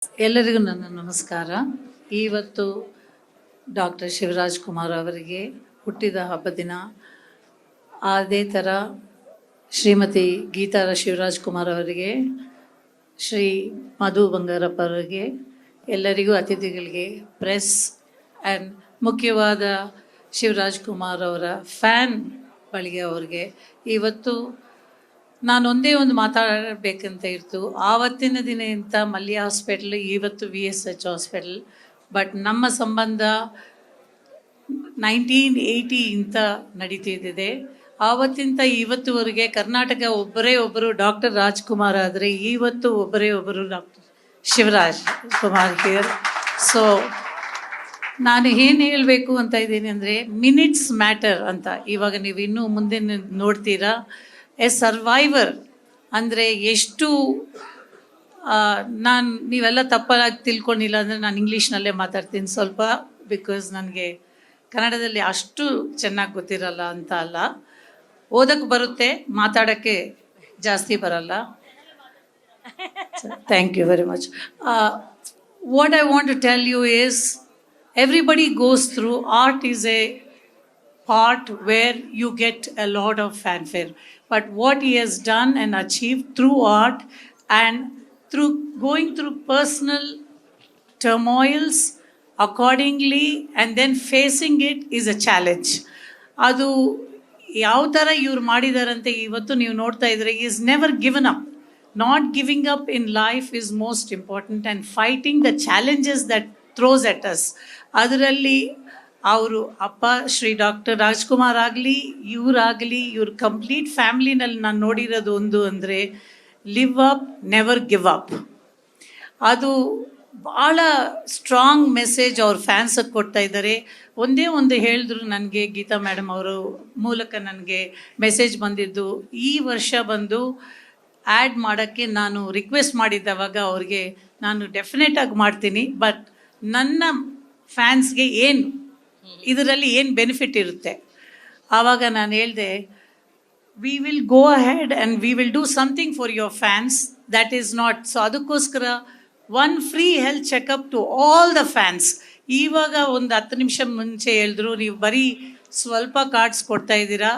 ಎಲ್ಲರಿಗೂ ನನ್ನ ನಮಸ್ಕಾರ. ಇವತ್ತು ಡಾಕ್ಟರ್ ಶಿವರಾಜ್ ಕುಮಾರ್ ಅವರಿಗೆ ಹುಟ್ಟಿದ ಹಬ್ಬ ದಿನ. ಅದೇ ಥರ ಶ್ರೀಮತಿ ಗೀತಾ ಶಿವರಾಜ್ ಕುಮಾರ್ ಅವರಿಗೆ, ಶ್ರೀ ಮಧು ಬಂಗಾರಪ್ಪ ಅವರಿಗೆ, ಎಲ್ಲರಿಗೂ ಅತಿಥಿಗಳಿಗೆ, ಪ್ರೆಸ್ ಆ್ಯಂಡ್ ಮುಖ್ಯವಾದ ಶಿವರಾಜ್ ಕುಮಾರ್ ಅವರ ಫ್ಯಾನ್ ಬಳಿಗೆ ಅವ್ರಿಗೆ ಇವತ್ತು ನಾನು ಒಂದೇ ಒಂದು ಮಾತಾಡಬೇಕಂತ ಇತ್ತು. ಆವತ್ತಿನ ದಿನ ಇಂಥ ಮಲ್ಯ ಹಾಸ್ಪಿಟ್ಲ್, ಇವತ್ತು VSH ಹಾಸ್ಪಿಟಲ್. ಬಟ್ ನಮ್ಮ ಸಂಬಂಧ 1980 ಇಂಥ ನಡೀತಿದ್ದಿದೆ. ಆವತ್ತಿಂದ ಇವತ್ತುವರೆಗೆ ಕರ್ನಾಟಕ ಒಬ್ಬರು ಡಾಕ್ಟರ್ ರಾಜ್ಕುಮಾರ್ ಆದರೆ ಇವತ್ತು ಒಬ್ಬರು doctor Shivaraj Kumar here. So ನಾನು ಏನು ಹೇಳಬೇಕು ಅಂತ ಇದ್ದೀನಿ ಅಂದರೆ, ಮಿನಿಟ್ಸ್ ಮ್ಯಾಟರ್ ಅಂತ. ಇವಾಗ ನೀವು ಇನ್ನೂ ಮುಂದೆ ನೋಡ್ತೀರಾ. ಎ ಸರ್ವೈವರ್ ಅಂದರೆ ಎಷ್ಟು, ನೀವೆಲ್ಲ ತಪ್ಪಾಗಿ ತಿಳ್ಕೊಂಡಿಲ್ಲ ಅಂದರೆ ನಾನು ಇಂಗ್ಲೀಷ್ನಲ್ಲೇ ಮಾತಾಡ್ತೀನಿ ಸ್ವಲ್ಪ, ಬಿಕಾಸ್ ನನಗೆ ಕನ್ನಡದಲ್ಲಿ ಅಷ್ಟು ಚೆನ್ನಾಗಿ ಗೊತ್ತಿರಲ್ಲ ಅಂತ ಅಲ್ಲ. ಓದಕ್ಕೆ ಬರುತ್ತೆ, ಮಾತಾಡೋಕ್ಕೆ ಜಾಸ್ತಿ ಬರಲ್ಲ. Thank you very much. What I want to tell you is, everybody goes through. Art is a part where you get a lot of fanfare, but what he has done and achieved through art and through going through personal turmoils accordingly and then facing it is a challenge. ಅದು ಯಾವ ಥರ ಇವ್ರು ಮಾಡಿದಾರಂತೆ ಇವತ್ತು ನೀವು ನೋಡ್ತಾ ಇದ್ರೆ, is never given up. Not giving up in life is most important and fighting the challenges that throws at us. ಅದರಲ್ಲಿ ಅವರು ಅಪ್ಪ ಶ್ರೀ ಡಾಕ್ಟರ್ ರಾಜ್ಕುಮಾರ್ ಆಗಲಿ, ಇವರಾಗಲಿ, ಇವ್ರ ಕಂಪ್ಲೀಟ್ ಫ್ಯಾಮ್ಲಿನಲ್ಲಿ ನಾನು ನೋಡಿರೋದು ಒಂದು ಅಂದರೆ, live up, never give up. ಅದು ಭಾಳ ಸ್ಟ್ರಾಂಗ್ ಮೆಸೇಜ್ ಅವ್ರ ಫ್ಯಾನ್ಸಿಗೆ ಕೊಡ್ತಾ ಇದ್ದಾರೆ. ಒಂದೇ ಒಂದು ಹೇಳಿದ್ರು ನನಗೆ, ಗೀತಾ ಮೇಡಮ್ ಅವರು ಮೂಲಕ ನನಗೆ ಮೆಸೇಜ್ ಬಂದಿದ್ದು, ಈ ವರ್ಷ ಬಂದು ಆ್ಯಡ್ ಮಾಡೋಕ್ಕೆ ನಾನು ರಿಕ್ವೆಸ್ಟ್ ಮಾಡಿದ್ದವಾಗ ಅವ್ರಿಗೆ ನಾನು ಡೆಫಿನೆಟಾಗಿ ಮಾಡ್ತೀನಿ, ಬಟ್ ನನ್ನ ಫ್ಯಾನ್ಸ್ಗೆ ಏನು ಇದರಲ್ಲಿ ಏನು ಬೆನಿಫಿಟ್ ಇರುತ್ತೆ. ಆವಾಗ ನಾನು ಹೇಳಿದೆ, we will go ahead and we will do something for your fans that is not. So ಅದಕ್ಕೋಸ್ಕರ one free health checkup to all the fans. ಇವಾಗ ಒಂದು 10 ನಿಮಿಷ ಮುಂಚೆ ಹೇಳಿದ್ರು, ನೀವು ಬರೀ ಸ್ವಲ್ಪ ಕಾರ್ಡ್ಸ್ ಕೊಡ್ತಾ ಇದ್ದೀರಾ.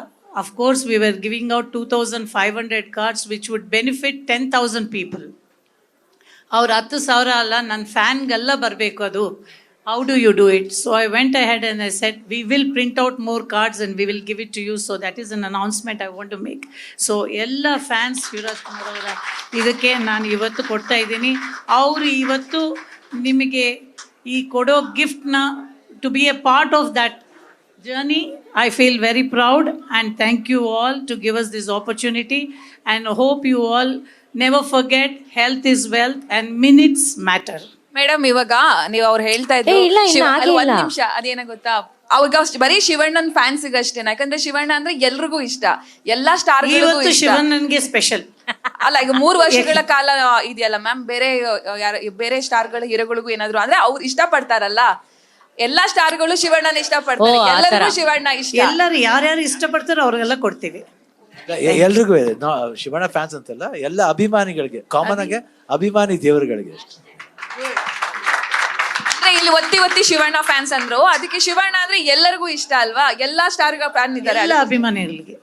Of course we were giving out 2500 cards which wood benefit 10,000 people. ಅವ್ರು 10,000 ಅಲ್ಲ, ನನ್ನ ಫ್ಯಾನ್ಗೆಲ್ಲ ಬರಬೇಕು ಅದು. How do you do it? So I went ahead and I said, we will print out more cards and we will give it to you. So that is an announcement I want to make. So ಎಲ್ಲ fans Shivraj Kumar ಅವರ ಇದಕ್ಕೆ ನಾನು ಇವತ್ತು ಕೊಡ್ತಾ ಇದ್ದೀನಿ. ಅವರು ಇವತ್ತು ನಿಮಗೆ ಈ ಕೊಡೋ ಗಿಫ್ಟ್ನ to be a part of that journey. I feel very proud and thank you all to give us this opportunity and hope you all never forget health is wealth and minutes matter. Madam, ಇವಾಗ ನೀವು ಅವ್ರು ಹೇಳ್ತಾ ಇದ್ರು, ಒಂದ್ ನಿಮಿಷ, ಅದೇನ ಗೊತ್ತಾ, ಅವಾಗ ಬರೀ ಶಿವಣ್ಣನ್ ಫ್ಯಾನ್ಸಿಗೆ ಅಷ್ಟೇನ, ಯಾಕಂದ್ರೆ ಶಿವಣ್ಣ ಅಂದ್ರೆ ಎಲ್ರಿಗೂ ಇಷ್ಟ, ಎಲ್ಲಾ ಸ್ಟಾರ್ ಶಿವಣ್ಣನ್ಗೆ ಸ್ಪೆಷಲ್ ಅಲ್ಲ. ಈಗ 3 ವರ್ಷಗಳ ಕಾಲ ಇದೆಯಲ್ಲ ಮ್ಯಾಮ್, ಬೇರೆ ಸ್ಟಾರ್ಗಳ ಹೀರೋಗಳಿಗೂ ಏನಾದ್ರು ಅಂದ್ರೆ ಅವ್ರು ಇಷ್ಟ ಪಡ್ತಾರಲ್ಲ, ಎಲ್ಲಾ ಸ್ಟಾರ್ಗಳು ಶಿವಣ್ಣನ ಇಷ್ಟ ಪಡ್ತಾರೆ, ಎಲ್ಲರಿಗೂ ಶಿವಣ್ಣ ಇಷ್ಟ. ಎಲ್ಲರೂ ಯಾರ್ಯಾರು ಇಷ್ಟಪಡ್ತಾರೋ ಅವ್ರಿಗೆಲ್ಲ ಕೊಡ್ತೀವಿ. ಎಲ್ರಿಗೂ ಶಿವಣ್ಣ ಫ್ಯಾನ್ಸ್ ಅಂತಲ್ಲ, ಎಲ್ಲ ಅಭಿಮಾನಿಗಳಿಗೆ, ಕಾಮನ್ ಆಗಿ ಅಭಿಮಾನಿ ದೇವರುಗಳಿಗೆ ಅಷ್ಟೇ. ಇಲ್ಲಿ ಒತ್ತಿ ಶಿವಣ್ಣ ಫ್ಯಾನ್ಸ್ ಅಂದ್ರು, ಅದಕ್ಕೆ ಶಿವಣ್ಣ ಅಂದ್ರೆ ಎಲ್ಲರಿಗೂ ಇಷ್ಟ ಅಲ್ವಾ, ಎಲ್ಲಾ ಸ್ಟಾರ್ ಫ್ಯಾನ್ ಇದ್ದಾರೆ, ಎಲ್ಲ ಅಭಿಮಾನಿಗಳಿಗೆ.